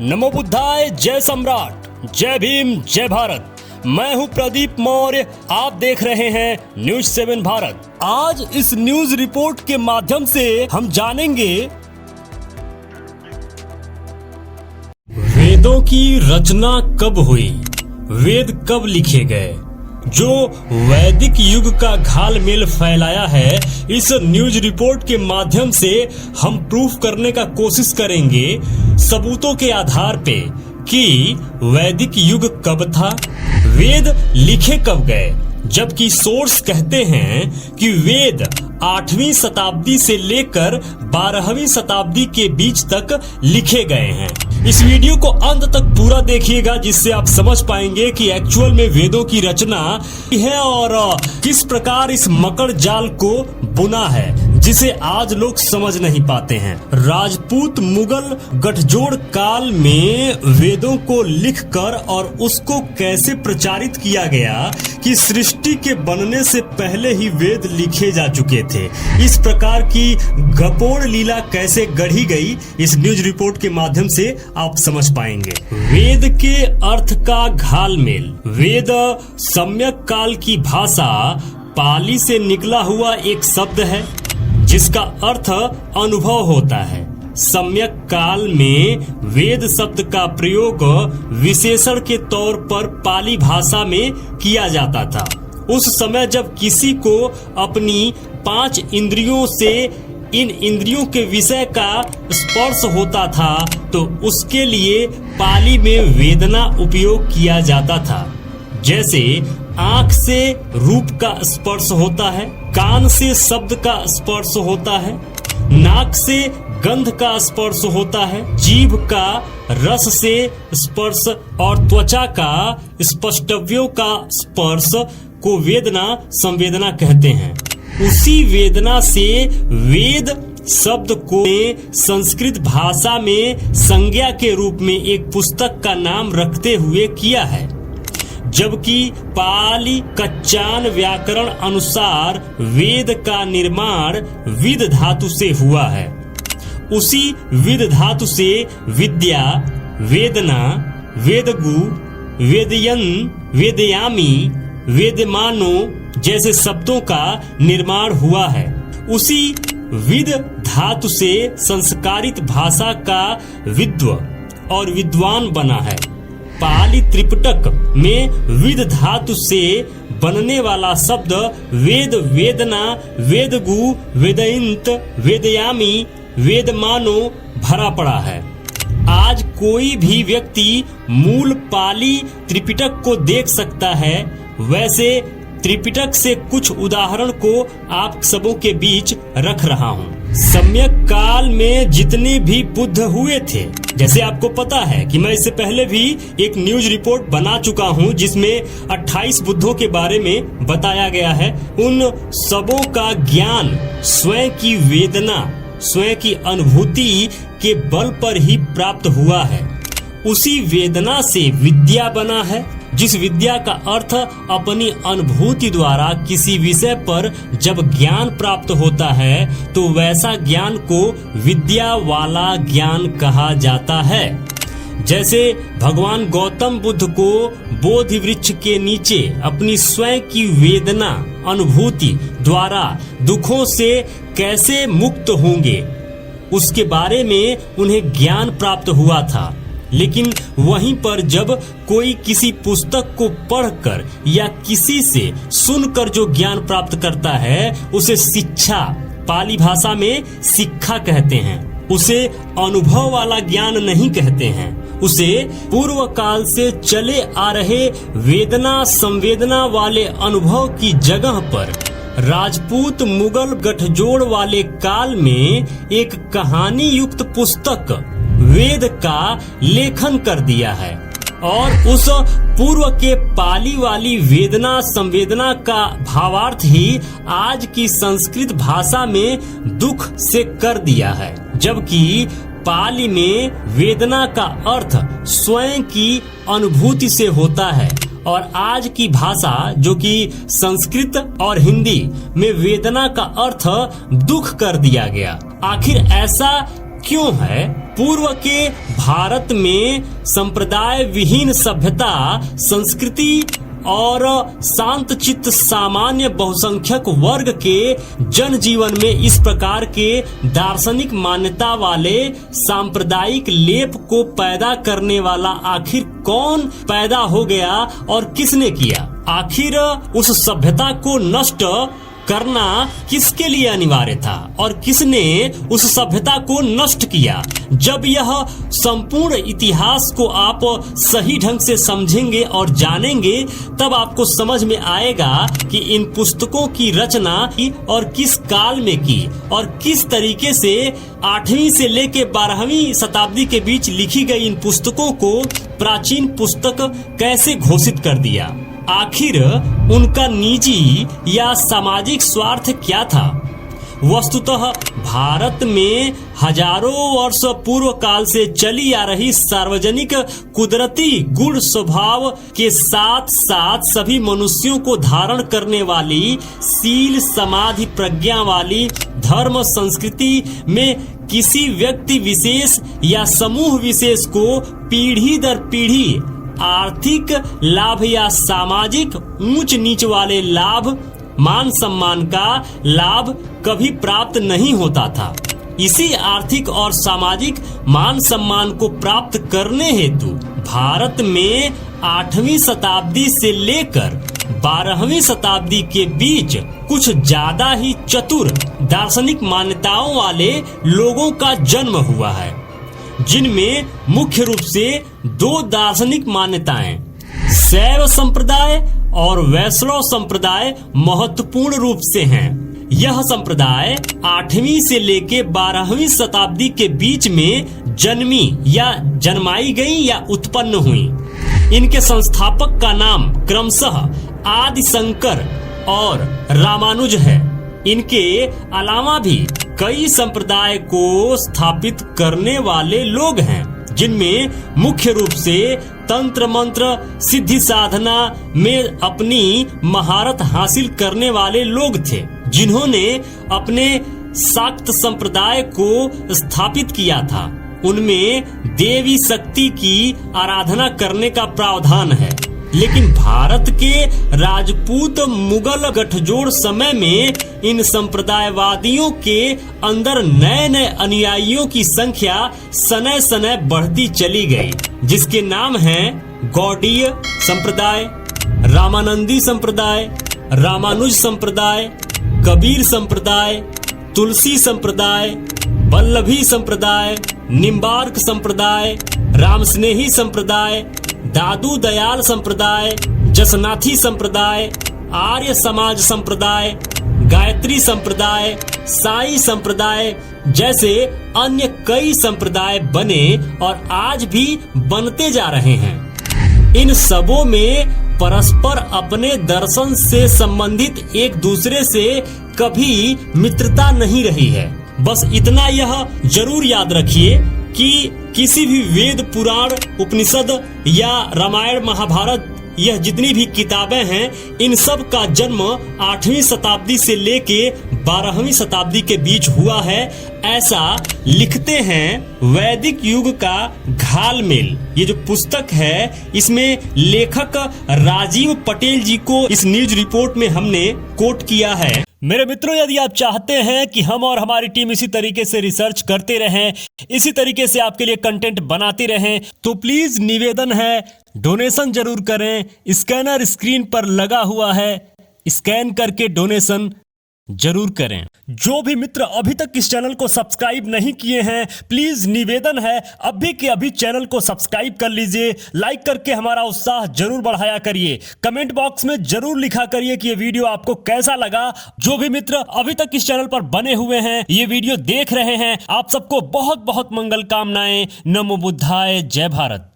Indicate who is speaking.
Speaker 1: नमो बुद्धाय, जय सम्राट, जय भीम, जय भारत। मैं हूं प्रदीप मौर्य, आप देख रहे हैं न्यूज 7 भारत। आज इस न्यूज रिपोर्ट के माध्यम से हम जानेंगे वेदों की रचना कब हुई, वेद कब लिखे गए। जो वैदिक युग का घालमेल फैलाया है, इस न्यूज रिपोर्ट के माध्यम से हम प्रूफ करने का कोशिश करेंगे सबूतों के आधार पे कि वैदिक युग कब था, वेद लिखे कब गए। जबकि सोर्स कहते हैं कि वेद 8वीं शताब्दी से लेकर 12वीं शताब्दी के बीच तक लिखे गए हैं। इस वीडियो को अंत तक पूरा देखिएगा, जिससे आप समझ पाएंगे कि एक्चुअल में वेदों की रचना है और किस प्रकार इस मकड़ जाल को बुना है, जिसे आज लोग समझ नहीं पाते हैं। राजपूत मुगल गठजोड़ काल में वेदों को लिखकर और उसको कैसे प्रचारित किया गया कि सृष्टि के बनने से पहले ही वेद लिखे जा चुके थे। इस प्रकार की गपोड़ लीला कैसे गढ़ी गई, इस न्यूज रिपोर्ट के माध्यम से आप समझ पाएंगे। वेद के अर्थ का घालमेल। वेद सम्यक काल की भाषा पाली से निकला हुआ एक शब्द है, जिसका अर्थ अनुभव होता है। सम्यक काल में वेद शब्द का प्रयोग विशेषण के तौर पर पाली भाषा में किया जाता था। उस समय जब किसी को अपनी 5 इंद्रियों से इन इंद्रियों के विषय का स्पर्श होता था, तो उसके लिए पाली में वेदना उपयोग किया जाता था। जैसे आंख से रूप का स्पर्श होता है, कान से शब्द का स्पर्श होता है, नाक से गंध का स्पर्श होता है, जीभ का रस से स्पर्श और त्वचा का स्पष्टव्यों का स्पर्श को वेदना संवेदना कहते हैं। उसी वेदना से वेद शब्द को संस्कृत भाषा में संज्ञा के रूप में एक पुस्तक का नाम रखते हुए किया है। जबकि पाली कच्चान व्याकरण अनुसार वेद का निर्माण विद धातु से हुआ है। उसी विद धातु से विद्या, वेदना, वेदगु, वेदयन, वेदयामी, वेदमानो जैसे शब्दों का निर्माण हुआ है। उसी विद धातु से संस्कारित भाषा का विद्व और विद्वान बना है। पाली त्रिपिटक में विद धातु से बनने वाला शब्द वेद, वेदना, वेदगु, वेदयंत, वेदयामी, वेदमानो भरा पड़ा है। आज कोई भी व्यक्ति मूल पाली त्रिपिटक को देख सकता है। वैसे त्रिपिटक से कुछ उदाहरण को आप सबों के बीच रख रहा हूँ। सम्यक काल में जितने भी बुद्ध हुए थे, जैसे आपको पता है कि मैं इससे पहले भी एक न्यूज रिपोर्ट बना चुका हूँ, जिसमें 28 बुद्धों के बारे में बताया गया है। उन सबों का ज्ञान स्वयं की वेदना, स्वयं की अनुभूति के बल पर ही प्राप्त हुआ है। उसी वेदना से विद्या बना है, जिस विद्या का अर्थ अपनी अनुभूति द्वारा किसी विषय पर जब ज्ञान प्राप्त होता है, तो वैसा ज्ञान को विद्या वाला ज्ञान कहा जाता है। जैसे भगवान गौतम बुद्ध को बोधि वृक्ष के नीचे अपनी स्वयं की वेदना अनुभूति द्वारा दुखों से कैसे मुक्त होंगे, उसके बारे में उन्हें ज्ञान प्राप्त हुआ था। लेकिन वहीं पर जब कोई किसी पुस्तक को पढ़कर या किसी से सुनकर जो ज्ञान प्राप्त करता है, उसे शिक्षा, पाली भाषा में शिक्षा कहते हैं। उसे अनुभव वाला ज्ञान नहीं कहते हैं। उसे पूर्व काल से चले आ रहे वेदना संवेदना वाले अनुभव की जगह पर राजपूत मुगल गठजोड़ वाले काल में एक कहानी युक्त पुस्तक वेद का लेखन कर दिया है और उस पूर्व के पाली वाली वेदना संवेदना का भावार्थ ही आज की संस्कृत भाषा में दुख से कर दिया है। जबकि पाली में वेदना का अर्थ स्वयं की अनुभूति से होता है और आज की भाषा जो कि संस्कृत और हिंदी में वेदना का अर्थ दुख कर दिया गया। आखिर ऐसा क्यों है? पूर्व के भारत में संप्रदाय विहीन सभ्यता, संस्कृति और शांतचित्त सामान्य बहुसंख्यक वर्ग के जनजीवन में इस प्रकार के दार्शनिक मान्यता वाले सांप्रदायिक लेप को पैदा करने वाला आखिर कौन पैदा हो गया और किसने किया? आखिर उस सभ्यता को नष्ट करना किसके लिए अनिवार्य था और किसने उस सभ्यता को नष्ट किया? जब यह संपूर्ण इतिहास को आप सही ढंग से समझेंगे और जानेंगे तब आपको समझ में आएगा कि इन पुस्तकों की रचना और किस काल में की और किस तरीके से 8वीं से लेकर 12वीं शताब्दी के बीच लिखी गई इन पुस्तकों को प्राचीन पुस्तक कैसे घोषित कर दिया। आखिर उनका निजी या सामाजिक स्वार्थ क्या था? वस्तुतः भारत में हजारों वर्ष पूर्व काल से चली आ रही सार्वजनिक कुदरती गुण स्वभाव के साथ साथ सभी मनुष्यों को धारण करने वाली शील समाधि प्रज्ञा वाली धर्म संस्कृति में किसी व्यक्ति विशेष या समूह विशेष को पीढ़ी दर पीढ़ी आर्थिक लाभ या सामाजिक ऊंच नीच वाले लाभ, मान सम्मान का लाभ कभी प्राप्त नहीं होता था। इसी आर्थिक और सामाजिक मान सम्मान को प्राप्त करने हेतु भारत में 8वीं शताब्दी से लेकर 12वीं शताब्दी के बीच कुछ ज्यादा ही चतुर दार्शनिक मान्यताओं वाले लोगों का जन्म हुआ है, जिनमें मुख्य रूप से 2 दार्शनिक मान्यताएं शैव संप्रदाय और वैष्णव संप्रदाय महत्वपूर्ण रूप से हैं। यह संप्रदाय 8वीं से लेके 12वीं शताब्दी के बीच में जन्मी या जन्माई गई या उत्पन्न हुई। इनके संस्थापक का नाम क्रमशः आदि शंकर और रामानुज है। इनके अलावा भी कई संप्रदाय को स्थापित करने वाले लोग हैं, जिनमें मुख्य रूप से तंत्र मंत्र सिद्धि साधना में अपनी महारत हासिल करने वाले लोग थे, जिन्होंने अपने शाक्त संप्रदाय को स्थापित किया था। उनमें देवी शक्ति की आराधना करने का प्रावधान है, लेकिन भारत के राजपूत मुगल गठजोड़ समय में इन संप्रदायवादियों के अंदर नए नए अनुयायियों की संख्या सने सने बढ़ती चली गई, जिसके नाम हैं गौड़ीय संप्रदाय, रामानंदी संप्रदाय, रामानुज संप्रदाय, कबीर संप्रदाय, तुलसी संप्रदाय, वल्लभी संप्रदाय, निम्बार्क संप्रदाय, रामस्नेही संप्रदाय, दादू दयाल संप्रदाय, जसनाथी संप्रदाय, आर्य समाज संप्रदाय, गायत्री संप्रदाय, साई संप्रदाय जैसे अन्य कई संप्रदाय बने और आज भी बनते जा रहे हैं। इन सबों में परस्पर अपने दर्शन से संबंधित एक दूसरे से कभी मित्रता नहीं रही है। बस इतना यह जरूर याद रखिए कि किसी भी वेद पुराण उपनिषद या रामायण महाभारत यह जितनी भी किताबें हैं, इन सब का जन्म 8वीं शताब्दी से लेके 12वीं शताब्दी के बीच हुआ है, ऐसा लिखते हैं वैदिक युग का घालमेल। ये जो पुस्तक है इसमें लेखक राजीव पटेल जी को इस न्यूज रिपोर्ट में हमने कोट किया है। मेरे मित्रों, यदि आप चाहते हैं कि हम और हमारी टीम इसी तरीके से रिसर्च करते रहें, इसी तरीके से आपके लिए कंटेंट बनाते रहें, तो प्लीज निवेदन है डोनेशन जरूर करें। स्कैनर स्क्रीन पर लगा हुआ है, स्कैन करके डोनेशन जरूर करें। जो भी मित्र अभी तक इस चैनल को सब्सक्राइब नहीं किए हैं, प्लीज निवेदन है अभी के अभी चैनल को सब्सक्राइब कर लीजिए। लाइक करके हमारा उत्साह जरूर बढ़ाया करिए। कमेंट बॉक्स में जरूर लिखा करिए कि ये वीडियो आपको कैसा लगा। जो भी मित्र अभी तक इस चैनल पर बने हुए हैं, ये वीडियो देख रहे हैं, आप सबको बहुत बहुत मंगल कामनाएं। नमो बुद्धाय, जय भारत।